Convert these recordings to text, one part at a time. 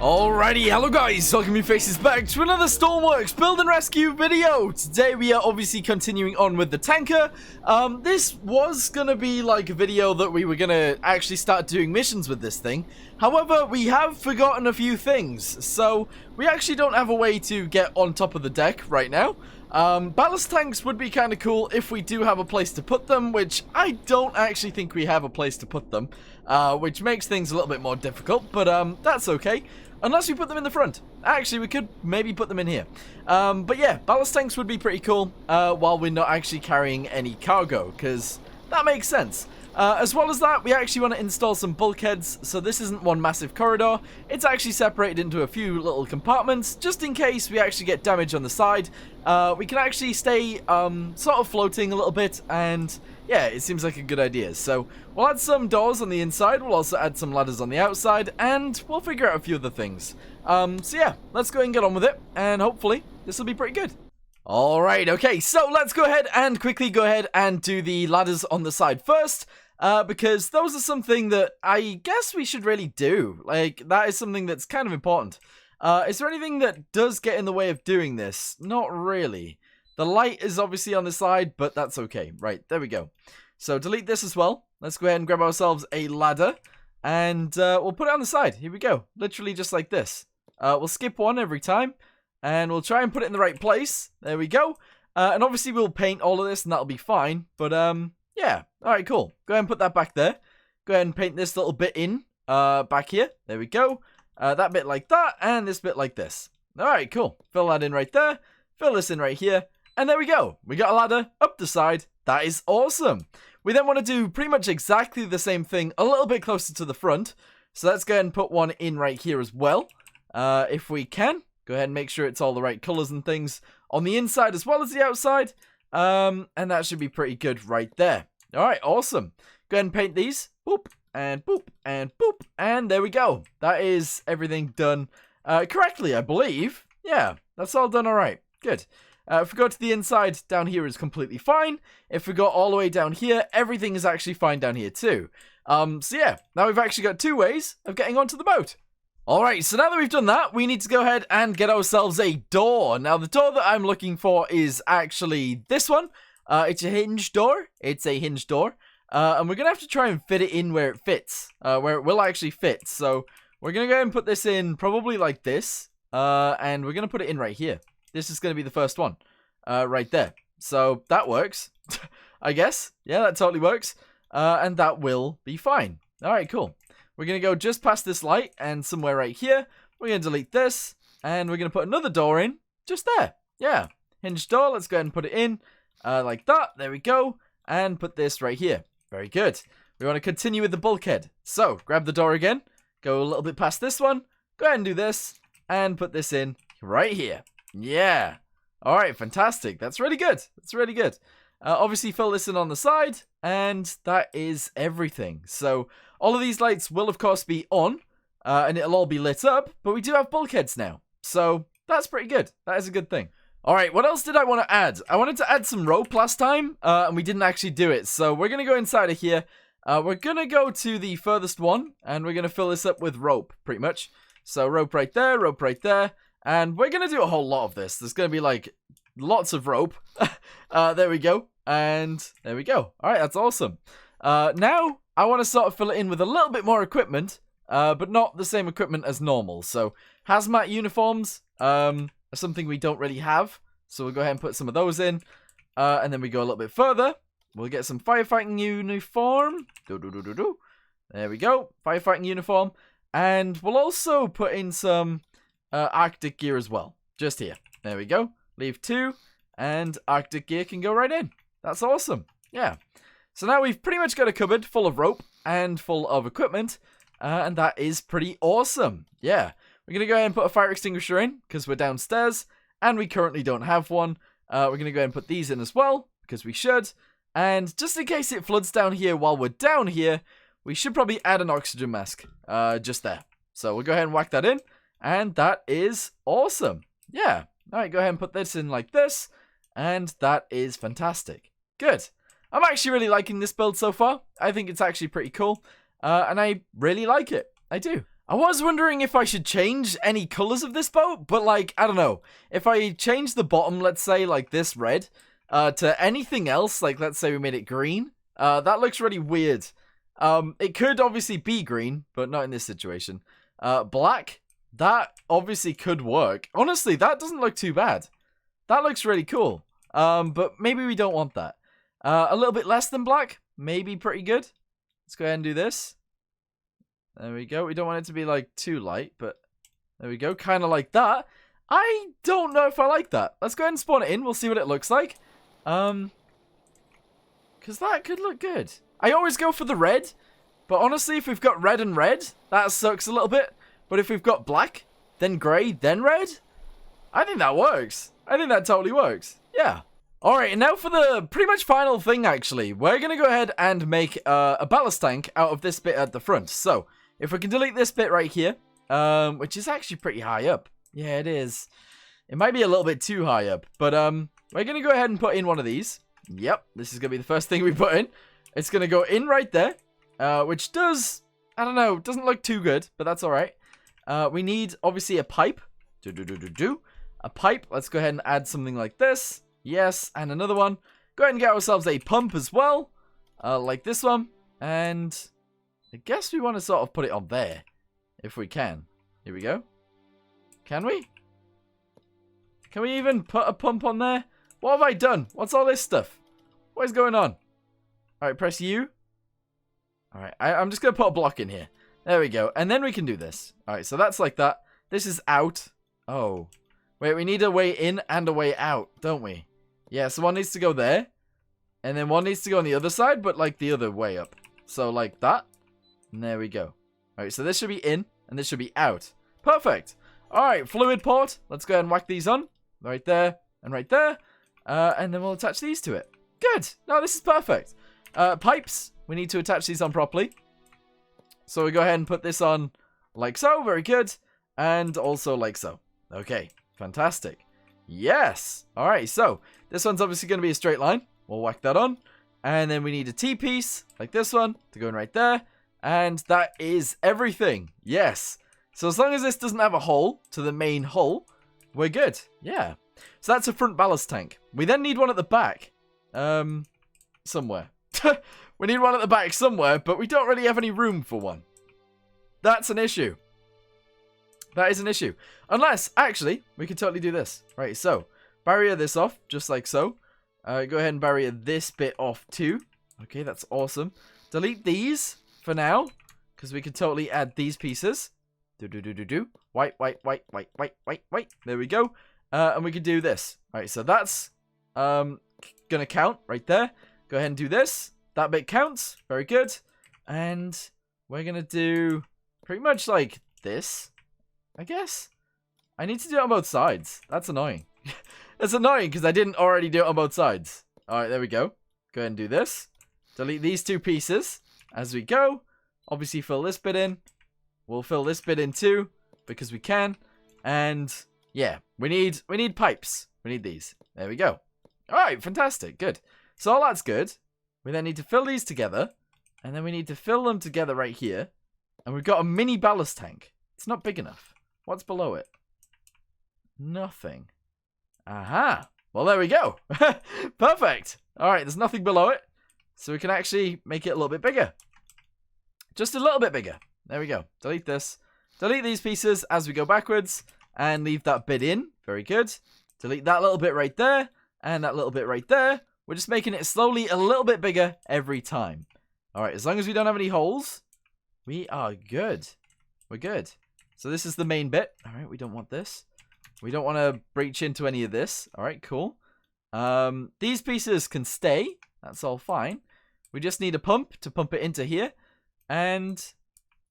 Alrighty, hello guys, welcome you faces back to another Stormworks build and rescue video. Today we are obviously continuing on with the tanker. This was gonna be like a video that we were gonna actually start doing missions with this thing. However, we have forgotten a few things, so we actually don't have a way to get on top of the deck right now. Ballast tanks would be kind of cool if we do have a place to put them, which I don't actually think we have a place to put them, which makes things a little bit more difficult, but that's okay. Unless we put them in the front. Actually, we could maybe put them in here. But yeah, ballast tanks would be pretty cool while we're not actually carrying any cargo, because that makes sense. As well as that, we actually want to install some bulkheads, so this isn't one massive corridor. It's actually separated into a few little compartments, just in case we actually get damage on the side. We can actually stay sort of floating a little bit, and yeah, it seems like a good idea. So we'll add some doors on the inside, we'll also add some ladders on the outside, and we'll figure out a few other things. So yeah, let's go and get on with it, and hopefully this will be pretty good. Alright, okay, so let's go ahead and do the ladders on the side first, because those are something that I guess we should really do. Like, that is something that's kind of important. Is there anything that does get in the way of doing this? Not really. The light is obviously on the side, but that's okay. Right, there we go. So delete this as well. Let's go ahead and grab ourselves a ladder, and we'll put it on the side. Here we go. Literally just like this. We'll skip one every time, and we'll try and put it in the right place. There we go. And obviously we'll paint all of this, and that'll be fine. But yeah. Alright, cool. Go ahead and put that back there. Go ahead and paint this little bit in back here. There we go. That bit like that, and this bit like this. Alright, cool. Fill that in right there. Fill this in right here. And there we go. We got a ladder up the side. That is awesome. We then want to do pretty much exactly the same thing a little bit closer to the front. So let's go ahead and put one in right here as well. If we can. Go ahead and make sure it's all the right colors and things on the inside as well as the outside. And that should be pretty good right there. Alright, awesome. Go ahead and paint these. Boop, and boop, and boop. And there we go. That is everything done correctly, I believe. Yeah, that's all done alright. Good. If we go to the inside, down here is completely fine. If we go all the way down here, everything is actually fine down here too. So yeah, now we've actually got two ways of getting onto the boat. Alright, so now that we've done that, we need to go ahead and get ourselves a door. Now, the door that I'm looking for is actually this one. It's a hinge door. It's a hinge door. And we're going to have to try and fit it in where it fits. Where it will actually fit. So, we're going to go ahead and put this in probably like this. And we're going to put it in right here. This is going to be the first one. Right there. So, that works. I guess. Yeah, that totally works. And that will be fine. Alright, cool. We're going to go just past this light and somewhere right here. We're going to delete this. And we're going to put another door in. Just there. Yeah. Hinge door. Let's go ahead and put it in. Like that. There we go. And put this right here. Very good. We want to continue with the bulkhead. So, grab the door again. Go a little bit past this one. Go ahead and do this. And put this in right here. Yeah. Alright, fantastic. That's really good. That's really good. Obviously, fill this in on the side. And that is everything. So, all of these lights will, of course, be on. And it'll all be lit up. But we do have bulkheads now. So, that's pretty good. That is a good thing. Alright, what else did I want to add? I wanted to add some rope last time, and we didn't actually do it. So we're going to go inside of here. We're going to go to the furthest one, and we're going to fill this up with rope, pretty much. So rope right there, and we're going to do a whole lot of this. There's going to be, like, lots of rope. There we go, and there we go. Alright, that's awesome. Now, I want to sort of fill it in with a little bit more equipment, but not the same equipment as normal. So, hazmat uniforms, something we don't really have, so we'll go ahead and put some of those in, and then we go a little bit further. We'll get some firefighting uniform. There we go, firefighting uniform, and we'll also put in some Arctic gear as well, just here. There we go. Leave 2, and Arctic gear can go right in. That's awesome. Yeah. So now we've pretty much got a cupboard full of rope and full of equipment, and that is pretty awesome. Yeah. We're going to go ahead and put a fire extinguisher in, because we're downstairs, and we currently don't have one. We're going to go ahead and put these in as well, because we should. And just in case it floods down here while we're down here, we should probably add an oxygen mask, just there. So we'll go ahead and whack that in, and that is awesome. Yeah. Alright, go ahead and put this in like this, and that is fantastic. Good. I'm actually really liking this build so far. I think it's actually pretty cool, and I really like it. I do. I was wondering if I should change any colors of this boat, but like, I don't know. If I change the bottom, let's say like this red, to anything else, like let's say we made it green, that looks really weird. It could obviously be green, but not in this situation. Black, that obviously could work. Honestly, that doesn't look too bad. That looks really cool. But maybe we don't want that. A little bit less than black, maybe pretty good. Let's go ahead and do this. There we go. We don't want it to be like too light, but there we go. Kind of like that. I don't know if I like that. Let's go ahead and spawn it in. We'll see what it looks like. Because that could look good. I always go for the red, but honestly, if we've got red and red, that sucks a little bit. But if we've got black, then grey, then red, I think that works. I think that totally works. Yeah. Alright, and now for the pretty much final thing, actually. We're going to go ahead and make a ballast tank out of this bit at the front. So, if we can delete this bit right here, which is actually pretty high up. Yeah, it is. It might be a little bit too high up, but we're going to go ahead and put in one of these. Yep, this is going to be the first thing we put in. It's going to go in right there, which does, I don't know, doesn't look too good, but that's alright. We need, obviously, a pipe. A pipe. Let's go ahead and add something like this. Yes, and another one. Go ahead and get ourselves a pump as well, like this one. And I guess we want to sort of put it on there, if we can. Here we go. Can we? Can we even put a pump on there? What have I done? What's all this stuff? What is going on? Alright, press U. Alright, I'm just going to put a block in here. There we go. And then we can do this. Alright, so that's like that. This is out. Oh. Wait, we need a way in and a way out, don't we? Yeah, so one needs to go there. And then one needs to go on the other side, but like the other way up. So like that. And there we go. Alright, so this should be in and this should be out. Perfect. Alright, fluid port. Let's go ahead and whack these on. Right there and right there. And then we'll attach these to it. Good. No, this is perfect. Pipes. We need to attach these on properly. So we go ahead and put this on like so. Very good. And also like so. Okay. Fantastic. Yes. Alright, so this one's obviously going to be a straight line. We'll whack that on. And then we need a T-piece, like this one, to go in right there. And that is everything. Yes. So as long as this doesn't have a hole to the main hull, we're good. Yeah. So that's a front ballast tank. We then need one at the back. Somewhere. We need one at the back somewhere, but we don't really have any room for one. That's an issue. That is an issue. Unless, actually, we could totally do this. Right, so, barrier this off, just like so. Go ahead and barrier this bit off too. Okay, that's awesome. Delete these for now, because we could totally add these pieces. White. There we go. And we could do this. Right, so that's gonna count right there. Go ahead and do this. That bit counts. Very good. And we're gonna do pretty much like this, I guess. I need to do it on both sides. That's annoying. It's annoying because I didn't already do it on both sides. Alright, there we go. Go ahead and do this. Delete these two pieces as we go. Obviously fill this bit in. We'll fill this bit in too, because we can. And yeah, we need pipes. We need these. There we go. Alright, fantastic. Good. So all that's good. We then need to fill these together. And then we need to fill them together right here. And we've got a mini ballast tank. It's not big enough. What's below it? Nothing. Aha. Well, there we go. Perfect. Alright, there's nothing below it. So we can actually make it a little bit bigger. Just a little bit bigger. There we go. Delete this. Delete these pieces as we go backwards. And leave that bit in. Very good. Delete that little bit right there. And that little bit right there. We're just making it slowly a little bit bigger every time. Alright, as long as we don't have any holes, we are good. We're good. So this is the main bit. Alright, we don't want this. We don't want to breach into any of this. Alright, cool. These pieces can stay. That's all fine. We just need a pump to pump it into here. And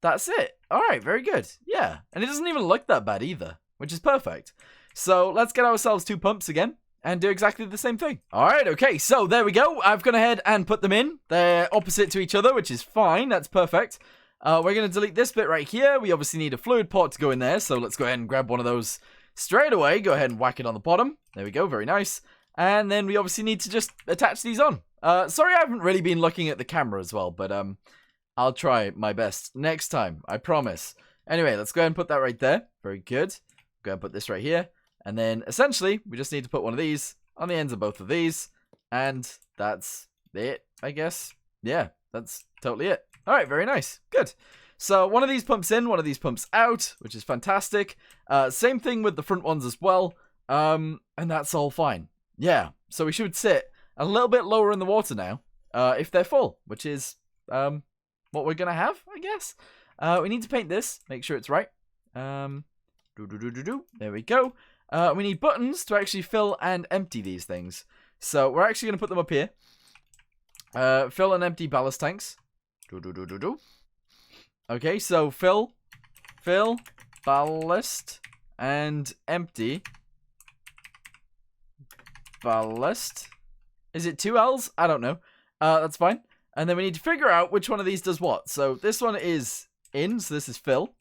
that's it. Alright, very good. Yeah. And it doesn't even look that bad either, which is perfect. So let's get ourselves two pumps again and do exactly the same thing. Alright, okay, so there we go. I've gone ahead and put them in. They're opposite to each other, which is fine. That's perfect. We're going to delete this bit right here. We obviously need a fluid port to go in there, so let's go ahead and grab one of those straight away. Go ahead and whack it on the bottom. There we go, very nice. And then we obviously need to just attach these on. Sorry I haven't really been looking at the camera as well, but I'll try my best next time, I promise. Anyway, let's go ahead and put that right there. Very good. Go ahead and put this right here. And then, essentially, we just need to put one of these on the ends of both of these. And that's it, I guess. Yeah, that's totally it. All right, very nice. Good. So, one of these pumps in, one of these pumps out, which is fantastic. Same thing with the front ones as well. And that's all fine. Yeah, so we should sit a little bit lower in the water now, if they're full, which is what we're going to have, I guess. We need to paint this, make sure it's right. There we go. We need buttons to actually fill and empty these things. So we're actually going to put them up here. Fill and empty ballast tanks. Okay, so fill, ballast, and empty. Ballast. Is it 2 L's? I don't know. That's fine. And then we need to figure out which one of these does what. So this one is in, so this is fill.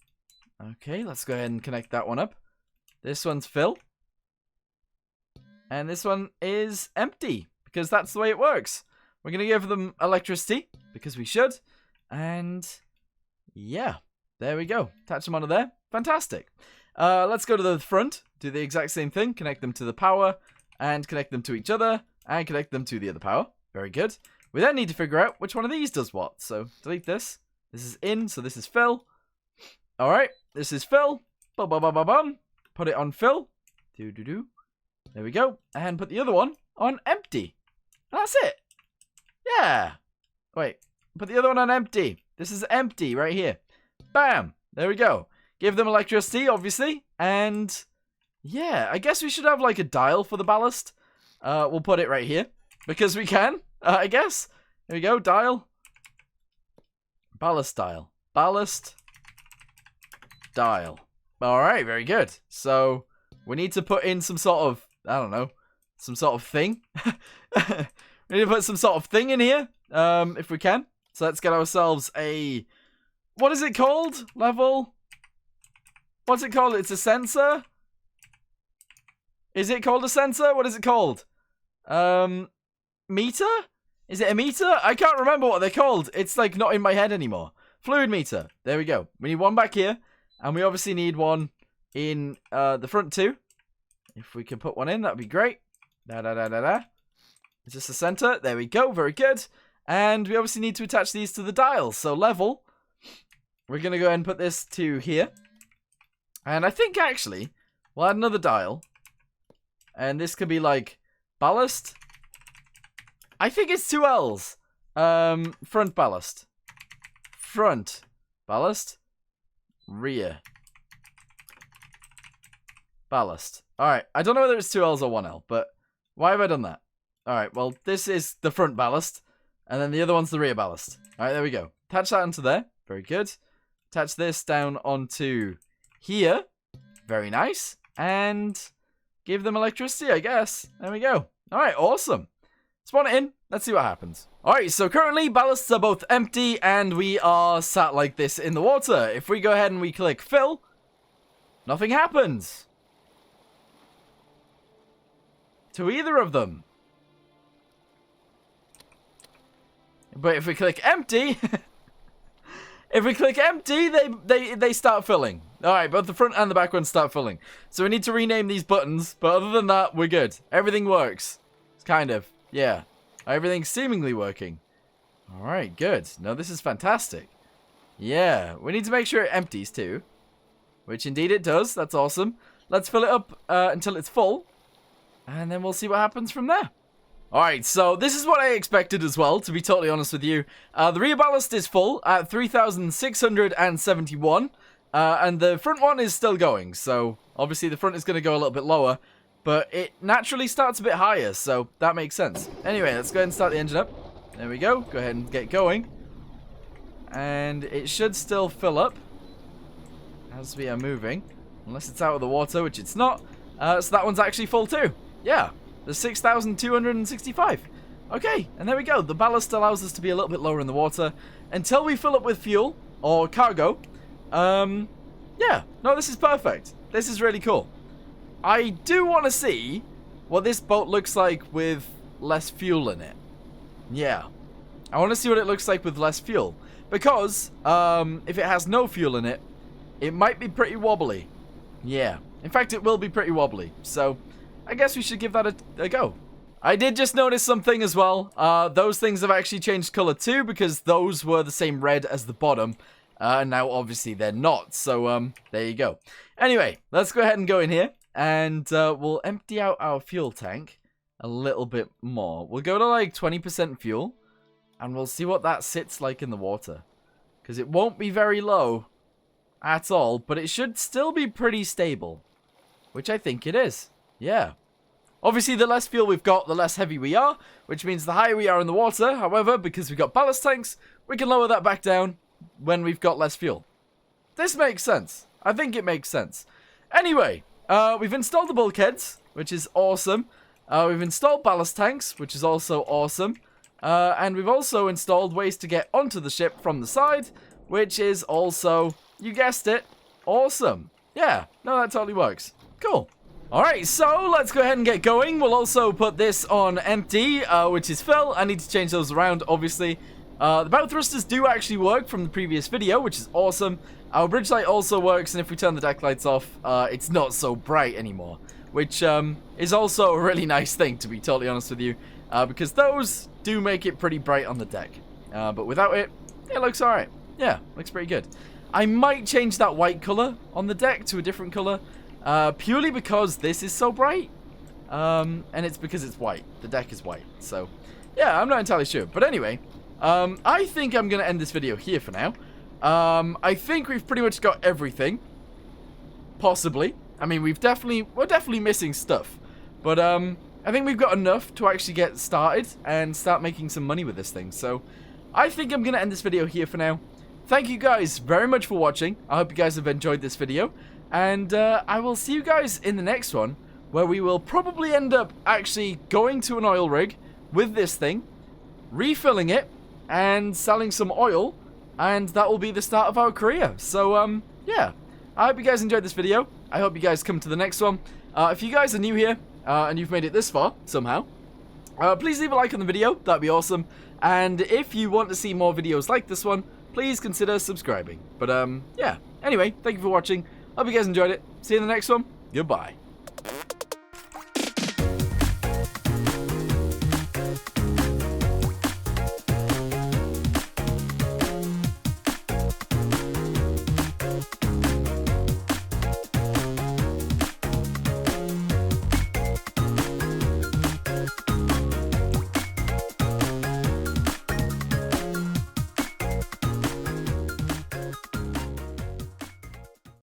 Okay, let's go ahead and connect that one up. This one's fill. And this one is empty, because that's the way it works. We're going to give them electricity, because we should. And yeah, there we go. Attach them onto there. Fantastic. Let's go to the front. Do the exact same thing. Connect them to the power. And connect them to each other. And connect them to the other power. Very good. We then need to figure out which one of these does what. So delete this. This is in, so this is fill. Alright, this is fill. Bum, bum, bum, bum, bum. Put it on fill. There we go. And put the other one on empty. That's it. Yeah. Wait. Put the other one on empty. This is empty right here. Bam. There we go. Give them electricity, obviously. And yeah, I guess we should have like a dial for the ballast. We'll put it right here. Because we can, I guess. There we go. Dial. Ballast dial. Ballast dial. Alright, very good. So we need to put in some sort of, I don't know, some sort of thing. We need to put some sort of thing in here, if we can. So let's get ourselves a, what is it called? Level? What's it called? It's a sensor? Is it called a sensor? What is it called? Meter? Is it a meter? I can't remember what they're called. It's like not in my head anymore. Fluid meter. There we go. We need one back here. And we obviously need one in the front too. If we can put one in, that would be great. Is this the center? There we go. Very good. And we obviously need to attach these to the dial. So level. We're going to go ahead and put this to here. And I think actually we'll add another dial. And this could be like ballast. I think it's 2 L's. Front ballast. Front ballast. Rear ballast. Alright, I don't know whether it's 2 L's or 1 L, but why have I done that? Alright, well, this is the front ballast, and then the other one's the rear ballast. Alright, there we go. Attach that onto there. Very good. Attach this down onto here. Very nice. And give them electricity, I guess. There we go. Alright, awesome. Spawn it in. Let's see what happens. Alright, so currently ballasts are both empty and we are sat like this in the water. If we go ahead and we click fill, nothing happens to either of them. But if we click empty, they start filling. Alright, both the front and the back ones start filling. So we need to rename these buttons, but other than that, we're good. Everything works. It's kind of, yeah. Everything's seemingly working. Alright, good. No, this is fantastic. Yeah, we need to make sure it empties too. Which indeed it does. That's awesome. Let's fill it up until it's full. And then we'll see what happens from there. Alright, so this is what I expected as well, to be totally honest with you. The rear ballast is full at 3,671. And the front one is still going. So obviously the front is going to go a little bit lower. But it naturally starts a bit higher, so that makes sense. Anyway, let's go ahead and start the engine up. There we go. Go ahead and get going. And it should still fill up as we are moving. Unless it's out of the water, which it's not. So that one's actually full too. Yeah, there's 6,265. Okay, and there we go. The ballast allows us to be a little bit lower in the water until we fill up with fuel or cargo. Yeah, no, this is perfect. This is really cool. I do want to see what this boat looks like with less fuel in it. Yeah. I want to see what it looks like with less fuel. Because, if it has no fuel in it, it might be pretty wobbly. Yeah. In fact, it will be pretty wobbly. So, I guess we should give that a go. I did just notice something as well. Those things have actually changed color too, because those were the same red as the bottom. Now, obviously, they're not. So, there you go. Anyway, let's go ahead and go in here. And we'll empty out our fuel tank a little bit more. We'll go to like 20% fuel. And we'll see what that sits like in the water. Because it won't be very low at all. But it should still be pretty stable. Which I think it is. Yeah. Obviously, the less fuel we've got, the less heavy we are. Which means the higher we are in the water. However, because we've got ballast tanks, we can lower that back down when we've got less fuel. This makes sense. I think it makes sense. Anyway, we've installed the bulkheads, which is awesome. We've installed ballast tanks, which is also awesome. And we've also installed ways to get onto the ship from the side, which is also, you guessed it, awesome. Yeah, no, that totally works. Cool. Alright, so let's go ahead and get going. We'll also put this on empty, which is fill. I need to change those around, obviously. The bow thrusters do actually work from the previous video, which is awesome. Our bridge light also works, and if we turn the deck lights off, it's not so bright anymore. Which is also a really nice thing, to be totally honest with you. Because those do make it pretty bright on the deck. But without it, it looks alright. Yeah, looks pretty good. I might change that white color on the deck to a different color. Purely because this is so bright. And it's because it's white. The deck is white. So, yeah, I'm not entirely sure. But anyway, I think I'm going to end this video here for now. I think we've pretty much got everything. Possibly. I mean, we're definitely missing stuff. But, I think we've got enough to actually get started and start making some money with this thing. So, I think I'm going to end this video here for now. Thank you guys very much for watching. I hope you guys have enjoyed this video. And I will see you guys in the next one, where we will probably end up actually going to an oil rig with this thing, refilling it, and selling some oil. And that will be the start of our career. So, yeah. I hope you guys enjoyed this video. I hope you guys come to the next one. If you guys are new here, and you've made it this far, somehow, please leave a like on the video. That'd be awesome. And if you want to see more videos like this one, please consider subscribing. But, yeah. Anyway, thank you for watching. Hope you guys enjoyed it. See you in the next one. Goodbye.